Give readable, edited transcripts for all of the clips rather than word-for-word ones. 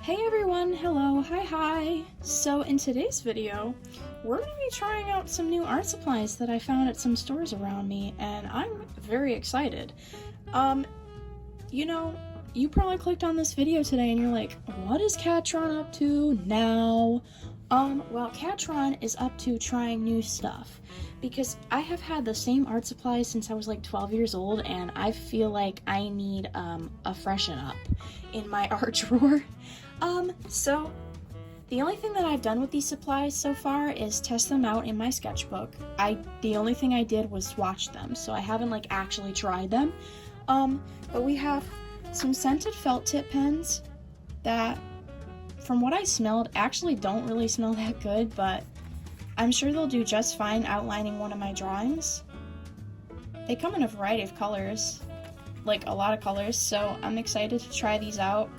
Hey everyone, hello, hi. So in today's video, we're going to be trying out some new art supplies that I found at some stores around me, and I'm very excited. You know, you probably clicked on this video today and you're like, what is Catron up to now? Well, Catron is up to trying new stuff because I have had the same art supplies since I was like 12 years old, and I feel like I need a freshen up in my art drawer. So the only thing that I've done with these supplies so far is test them out in my sketchbook. The only thing I did was swatch them, so I haven't like actually tried them. But we have some scented felt tip pens that, from what I smelled, actually don't really smell that good, but I'm sure they'll do just fine outlining one of my drawings. They come in a variety of colors, like a lot of colors, so I'm excited to try these out,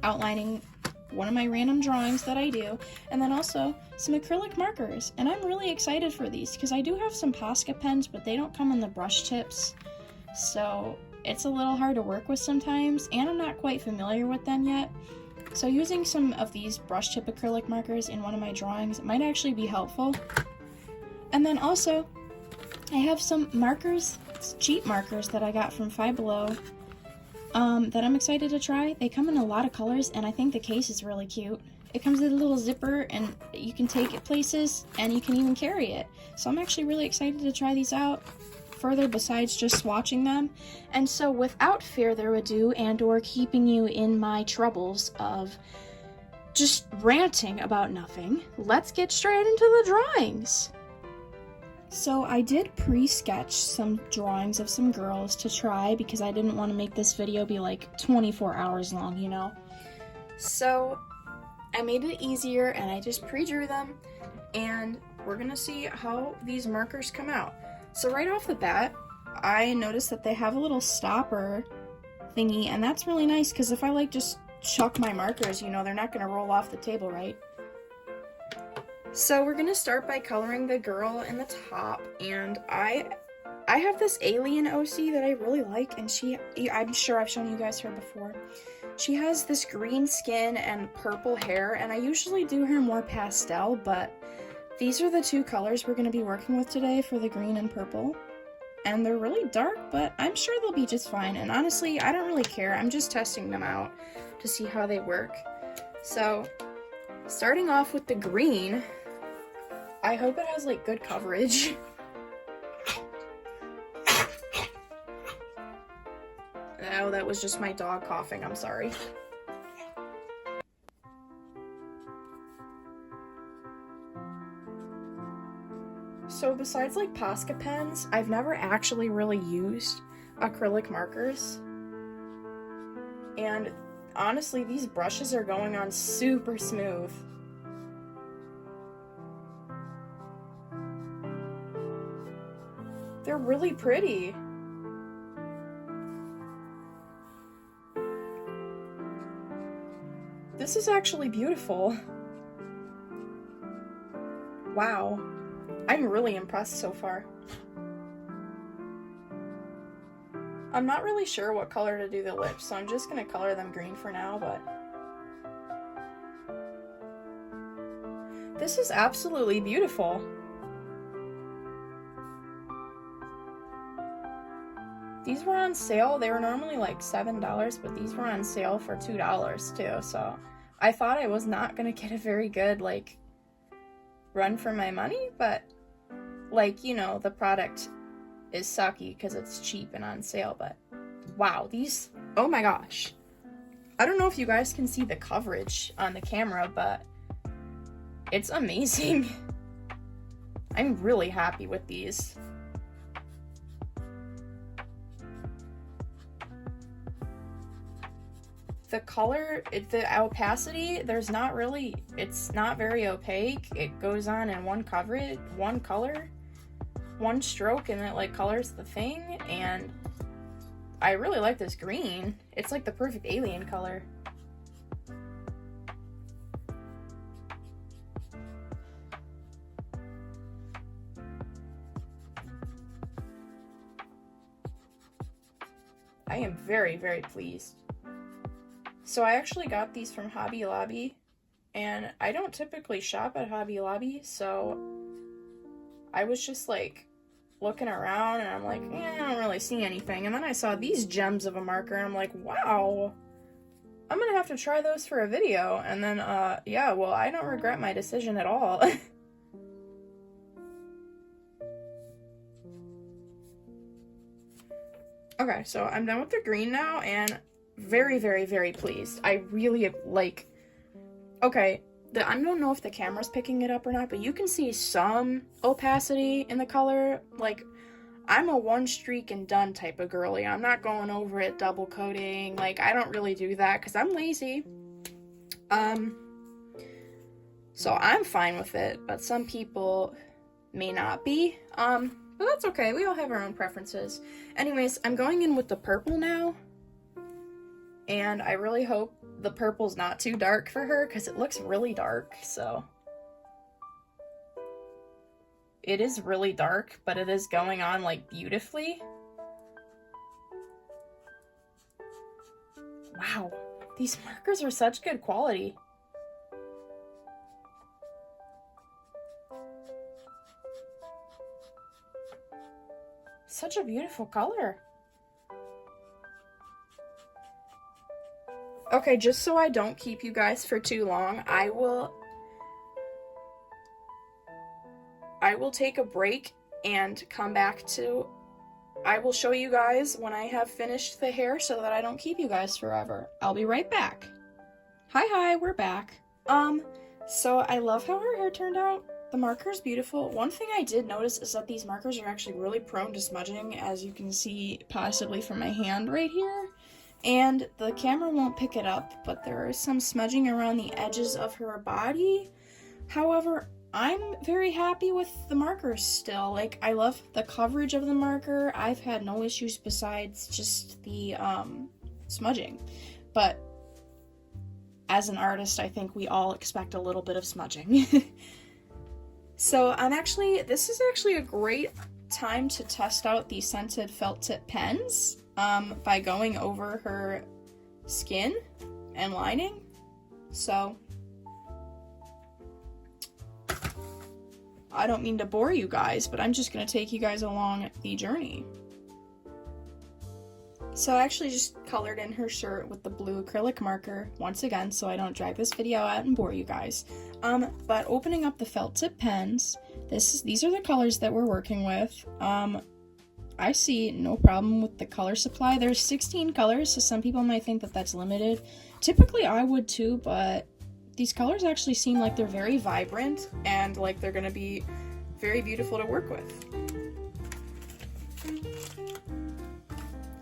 outlining one of my random drawings that I do, and then also some acrylic markers. And I'm really excited for these because I do have some Posca pens, but they don't come in the brush tips, so it's a little hard to work with sometimes, and I'm not quite familiar with them yet. So using some of these brush tip acrylic markers in one of my drawings might actually be helpful. And then also, I have some markers, cheap markers that I got from Five Below, that I'm excited to try. They come in a lot of colors, and I think the case is really cute. It comes with a little zipper, and you can take it places, and you can even carry it. So I'm actually really excited to try these out further besides just swatching them. And so without further ado, and or keeping you in my troubles of just ranting about nothing, let's get straight into the drawings. So I did pre-sketch some drawings of some girls to try because I didn't want to make this video be like 24 hours long, you know? So I made it easier and I just pre-drew them, and we're gonna see how these markers come out. So right off the bat, I noticed that they have a little stopper thingy, and that's really nice because if I like just chuck my markers, you know, they're not gonna roll off the table, right? So we're gonna start by coloring the girl in the top, and I have this alien OC that I really like, and I'm sure I've shown you guys her before. She has this green skin and purple hair, and I usually do her more pastel, but these are the two colors we're gonna be working with today for the green and purple. And they're really dark, but I'm sure they'll be just fine, and honestly, I don't really care. I'm just testing them out to see how they work. So, starting off with the green, I hope it has like good coverage. Oh, that was just my dog coughing, I'm sorry. So besides like Posca pens, I've never actually really used acrylic markers. And honestly, these brushes are going on super smooth. They're really pretty. This is actually beautiful. Wow. I'm really impressed so far. I'm not really sure what color to do the lips, so I'm just gonna color them green for now, but this is absolutely beautiful. These were on sale. They were normally like $7, but these were on sale for $2 too, so I thought I was not gonna get a very good like run for my money, but like, you know, the product is sucky because it's cheap and on sale. But wow, these, oh my gosh, I don't know if you guys can see the coverage on the camera, but it's amazing. I'm really happy with these. The color, the opacity, there's not really, it's not very opaque. It goes on in one coverage, one color, one stroke, and it like colors the thing. And I really like this green. It's like the perfect alien color. I am very, very pleased. So I actually got these from Hobby Lobby, and I don't typically shop at Hobby Lobby, so I was just like looking around and I'm like, I don't really see anything. And then I saw these gems of a marker and I'm like, wow, I'm gonna have to try those for a video. And then, yeah, well, I don't regret my decision at all. Okay, so I'm done with the green now, and very, very, very pleased. I really like, okay, I don't know if the camera's picking it up or not, but you can see some opacity in the color. Like, I'm a one streak and done type of girly. I'm not going over it double coating. Like, I don't really do that because I'm lazy. So I'm fine with it, but some people may not be. But that's okay. We all have our own preferences. Anyways, I'm going in with the purple now. And I really hope the purple's not too dark for her because it looks really dark, so. It is really dark, but it is going on, like, beautifully. Wow. These markers are such good quality. Such a beautiful color. Okay, just so I don't keep you guys for too long, I will take a break and come back to, I will show you guys when I have finished the hair so that I don't keep you guys forever. I'll be right back. Hi, we're back. So I love how her hair turned out. The marker is beautiful. One thing I did notice is that these markers are actually really prone to smudging, as you can see possibly from my hand right here. And the camera won't pick it up, but there is some smudging around the edges of her body. However, I'm very happy with the markers still. Like, I love the coverage of the marker. I've had no issues besides just the smudging. But as an artist, I think we all expect a little bit of smudging. So this is actually a great time to test out the scented felt tip pens by going over her skin and lining. So I don't mean to bore you guys, but I'm just going to take you guys along the journey. So I actually just colored in her shirt with the blue acrylic marker once again, so I don't drag this video out and bore you guys. But opening up the felt tip pens, these are the colors that we're working with. I see no problem with the color supply. There's 16 colors, so some people might think that that's limited. Typically I would too, but these colors actually seem like they're very vibrant and like they're gonna be very beautiful to work with.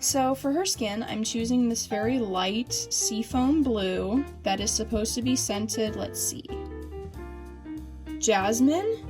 So for her skin, I'm choosing this very light seafoam blue that is supposed to be scented, let's see, jasmine.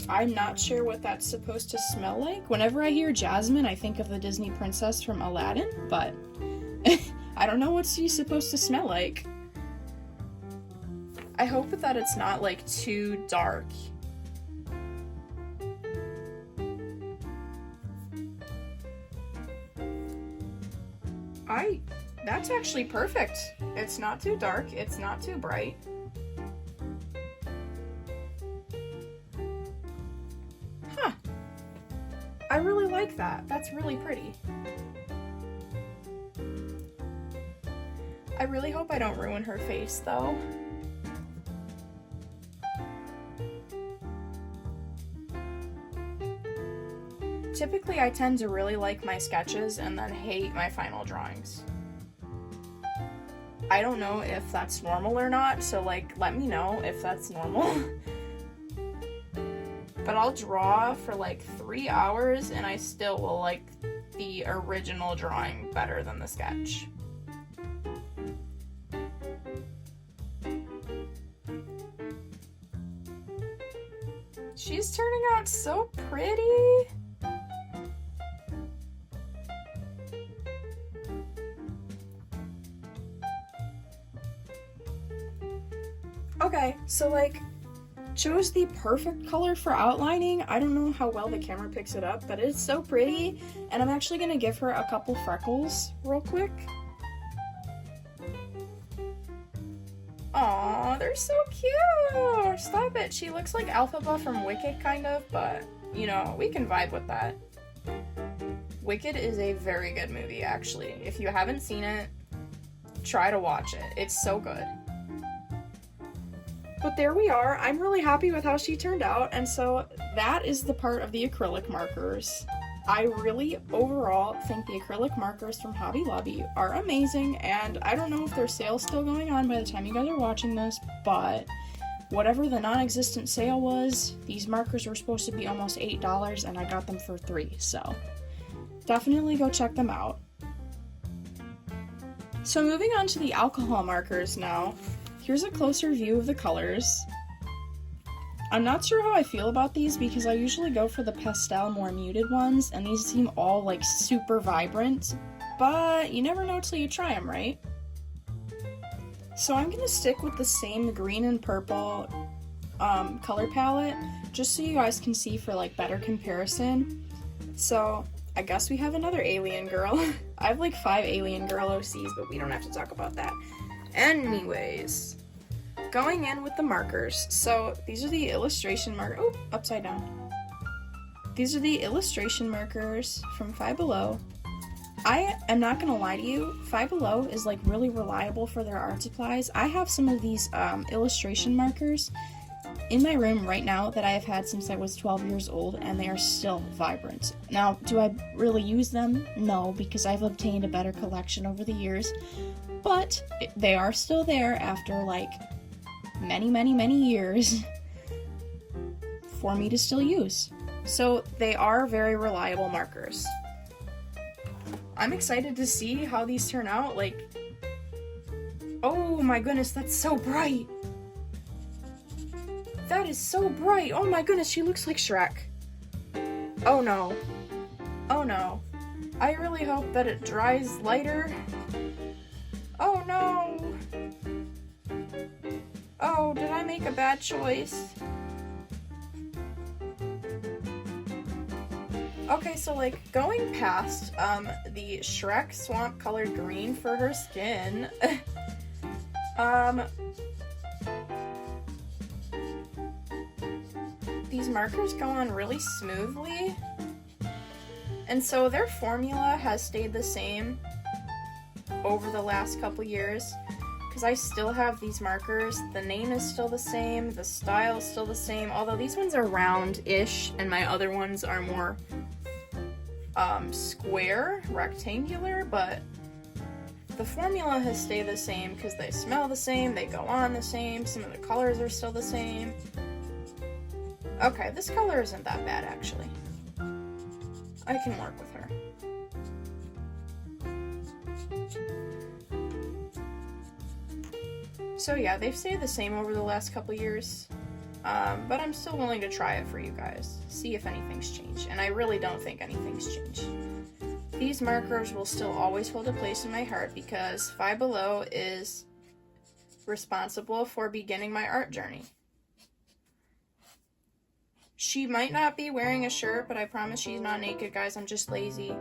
I'm not sure what that's supposed to smell like. Whenever I hear jasmine, I think of the Disney princess from Aladdin, but I don't know what she's supposed to smell like. I hope that it's not like too dark. That's actually perfect. It's not too dark, it's not too bright. Huh. I really like that. That's really pretty. I really hope I don't ruin her face, though. Typically, I tend to really like my sketches and then hate my final drawings. I don't know if that's normal or not, so like, let me know if that's normal. But I'll draw for like 3 hours and I still will like the original drawing better than the sketch. She's turning out so pretty. Okay, so like, chose the perfect color for outlining. I don't know how well the camera picks it up, but it's so pretty. And I'm actually gonna give her a couple freckles real quick. they're so cute. Stop it. She looks like Elphaba from Wicked, kind of, but, you know, we can vibe with that. Wicked is a very good movie, actually. If you haven't seen it, try to watch it. It's so good. But there we are. I'm really happy with how she turned out, and so that is the part of the acrylic markers. I really, overall, think the acrylic markers from Hobby Lobby are amazing, and I don't know if their sale's still going on by the time you guys are watching this, but whatever the non-existent sale was, these markers were supposed to be almost $8, and I got them for $3, so definitely go check them out. So moving on to the alcohol markers now, here's a closer view of the colors. I'm not sure how I feel about these because I usually go for the pastel, more muted ones, and these seem all like super vibrant, but you never know till you try them, right? So I'm gonna stick with the same green and purple color palette, just so you guys can see for like better comparison. So I guess we have another alien girl. I have like 5 alien girl OCs, but we don't have to talk about that. Anyways, going in with the markers. So these are the illustration markers. Oh, upside down. These are the illustration markers from Five Below. I am not gonna lie to you, Five Below is like really reliable for their art supplies. I have some of these illustration markers in my room right now that I have had since I was 12 years old, and they are still vibrant. Now, do I really use them? No, because I've obtained a better collection over the years, but they are still there after like many, many, many years for me to still use. So they are very reliable markers. I'm excited to see how these turn out. Like, oh my goodness, that's so bright. That is so bright. Oh my goodness, she looks like Shrek. Oh no. Oh no. I really hope that it dries lighter. Oh no. Oh, did I make a bad choice? Okay, so like going past the Shrek swamp colored green for her skin, these markers go on really smoothly, and so their formula has stayed the same over the last couple years, because I still have these markers. The name is still the same, the style is still the same, although these ones are round-ish and my other ones are more square, rectangular, but the formula has stayed the same because they smell the same, they go on the same, some of the colors are still the same. Okay, this color isn't that bad, actually. I can work with her. So yeah, they've stayed the same over the last couple years, but I'm still willing to try it for you guys, see if anything's changed, and I really don't think anything's changed. These markers will still always hold a place in my heart because Five Below is responsible for beginning my art journey. She might not be wearing a shirt, but I promise she's not naked, guys. I'm just lazy.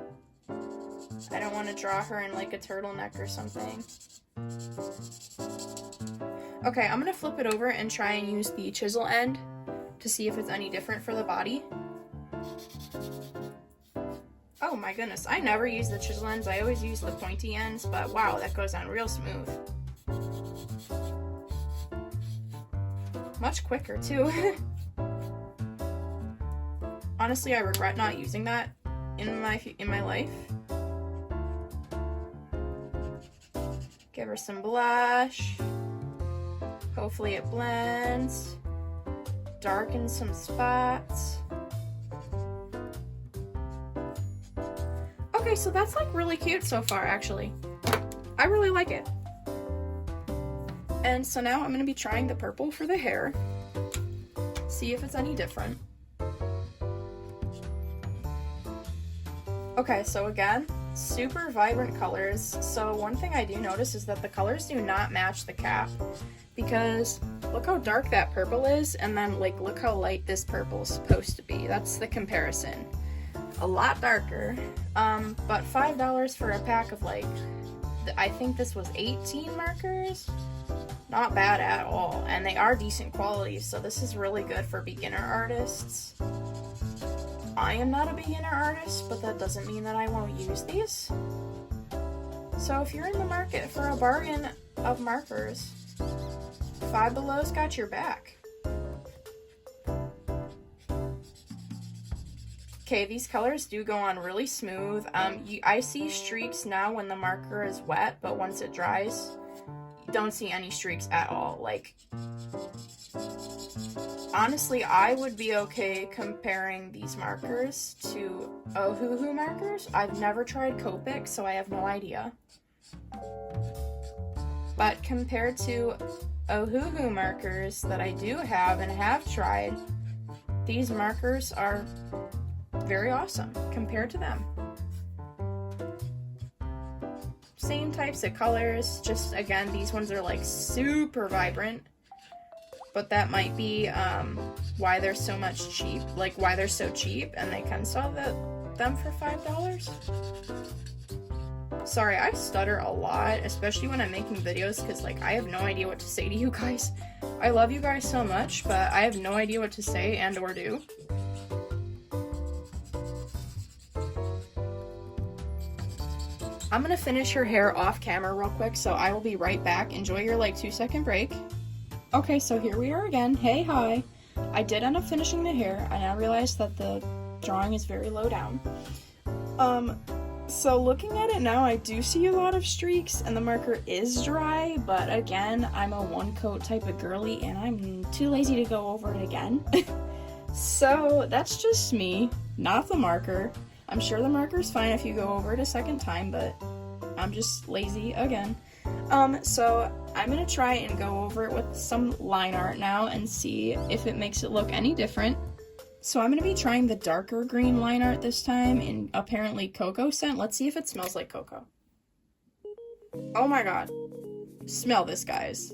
I don't want to draw her in like a turtleneck or something. Okay, I'm gonna flip it over and try and use the chisel end to see if it's any different for the body. Oh my goodness, I never use the chisel ends. I always use the pointy ends, but wow, that goes on real smooth. Much quicker too. Honestly, I regret not using that in my life. Give her some blush. Hopefully it blends. Darken some spots. Okay, so that's like really cute so far, actually. I really like it. And so now I'm going to be trying the purple for the hair. See if it's any different. Okay, so again, super vibrant colors. So one thing I do notice is that the colors do not match the cap, because look how dark that purple is, and then like look how light this purple is supposed to be. That's the comparison. A lot darker, but $5 for a pack of like, I think this was 18 markers? not bad at all, and they are decent quality, so this is really good for beginner artists. I am not a beginner artist, but that doesn't mean that I won't use these. So if you're in the market for a bargain of markers, Five Below's got your back. Okay, these colors do go on really smooth. I see streaks now when the marker is wet, but once it dries, you don't see any streaks at all. Like, honestly, I would be okay comparing these markers to Ohuhu markers. I've never tried Copic, so I have no idea. But compared to Ohuhu markers that I do have and have tried, these markers are very awesome compared to them. Same types of colors, just again, these ones are like super vibrant, but that might be why they're so cheap, and they can sell them for $5. Sorry, I stutter a lot, especially when I'm making videos, because like I have no idea what to say to you guys. I love you guys so much, but I have no idea what to say and or do. I'm gonna finish her hair off camera real quick, so I will be right back. Enjoy your like 2-second break. Okay, so here we are again. Hey, hi. I did end up finishing the hair, and I realized that the drawing is very low down. So looking at it now, I do see a lot of streaks, and the marker is dry, but again, I'm a one-coat type of girly, and I'm too lazy to go over it again. So that's just me, not the marker. I'm sure the marker's fine if you go over it a second time, but I'm just lazy again. So I'm gonna try and go over it with some line art now and see if it makes it look any different. So I'm gonna be trying the darker green line art this time in apparently cocoa scent. Let's see if it smells like cocoa. Oh my god. Smell this, guys.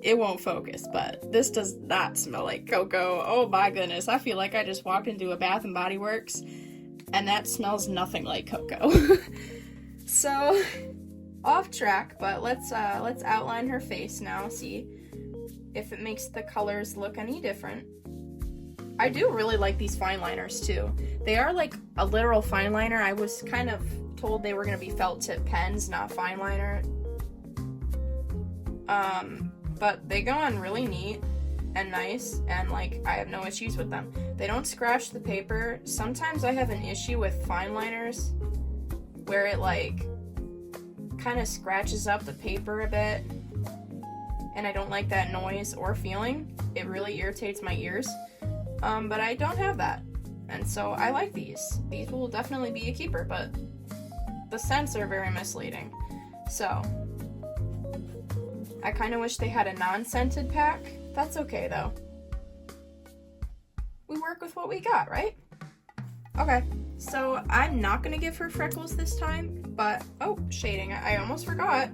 It won't focus, but this does not smell like cocoa. Oh my goodness, I feel like I just walked into a Bath and Body Works and that smells nothing like cocoa. So, off track, but let's outline her face now, see if it makes the colors look any different. I do really like these fine liners too. They are like a literal fine liner. I was kind of told they were going to be felt tip pens, not fine liner. But they go on really neat and nice, and like I have no issues with them. They don't scratch the paper. Sometimes I have an issue with fine liners where it like kind of scratches up the paper a bit, and I don't like that noise or feeling. It really irritates my ears. But I don't have that, and so I like these. These will definitely be a keeper, but the scents are very misleading. So I kind of wish they had a non-scented pack. That's okay though. We work with what we got, right? Okay, so I'm not gonna give her freckles this time, but oh, shading. I almost forgot.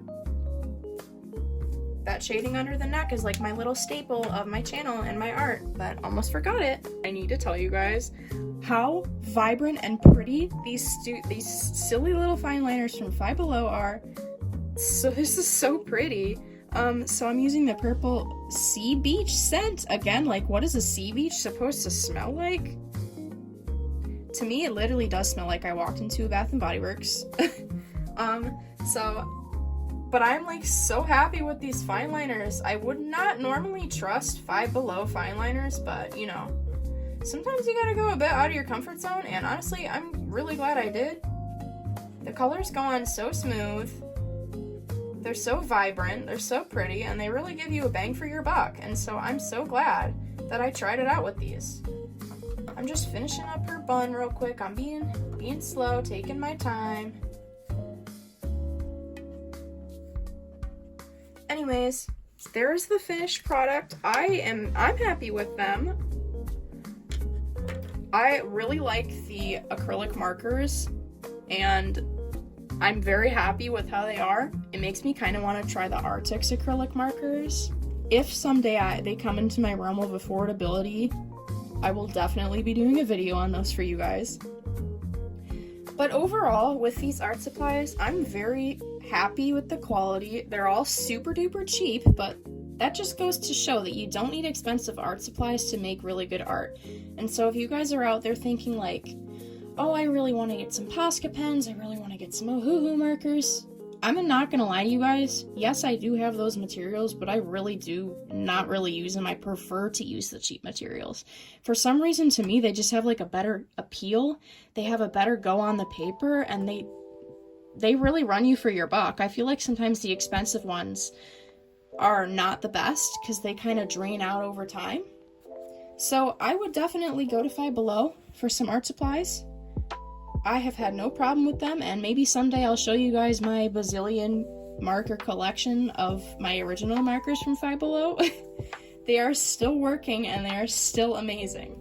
That shading under the neck is like my little staple of my channel and my art, but almost forgot it. I need to tell you guys how vibrant and pretty these silly little fine liners from Five Below are. So this is so pretty. So I'm using the purple Sea Beach scent. Again, like what is a sea beach supposed to smell like? To me, it literally does smell like I walked into a Bath and Body Works. But I'm like so happy with these fine liners. I would not normally trust Five Below fine liners, but you know, sometimes you gotta go a bit out of your comfort zone, and honestly, I'm really glad I did. The colors go on so smooth, they're so vibrant, they're so pretty, and they really give you a bang for your buck, and so I'm so glad that I tried it out with these. I'm just finishing up her bun real quick. I'm being slow, taking my time. Anyways, there's the finished product. I'm happy with them. I really like the acrylic markers, and I'm very happy with how they are. It makes me kind of want to try the Artix acrylic markers. If someday they come into my realm of affordability, I will definitely be doing a video on those for you guys. But overall, with these art supplies, I'm very happy with the quality. They're all super duper cheap, but that just goes to show that you don't need expensive art supplies to make really good art. And so if you guys are out there thinking like, oh, I really want to get some Posca pens, I really want to get some Ohuhu markers, I'm not gonna lie to you guys, yes, I do have those materials, but I really do not really use them. I prefer to use the cheap materials. For some reason, to me, they just have like a better appeal. They have a better go on the paper, and they really run you for your buck. I feel like sometimes the expensive ones are not the best because they kind of drain out over time. So I would definitely go to Five Below for some art supplies. I have had no problem with them, and maybe someday I'll show you guys my bazillion marker collection of my original markers from Five Below. They are still working and they are still amazing.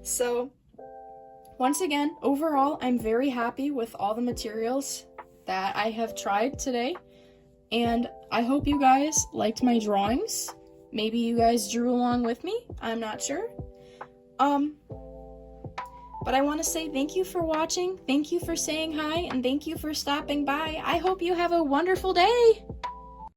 So once again, overall, I'm very happy with all the materials that I have tried today, and I hope you guys liked my drawings. Maybe you guys drew along with me, I'm not sure. But I want to say thank you for watching, thank you for saying hi, and thank you for stopping by. I hope you have a wonderful day!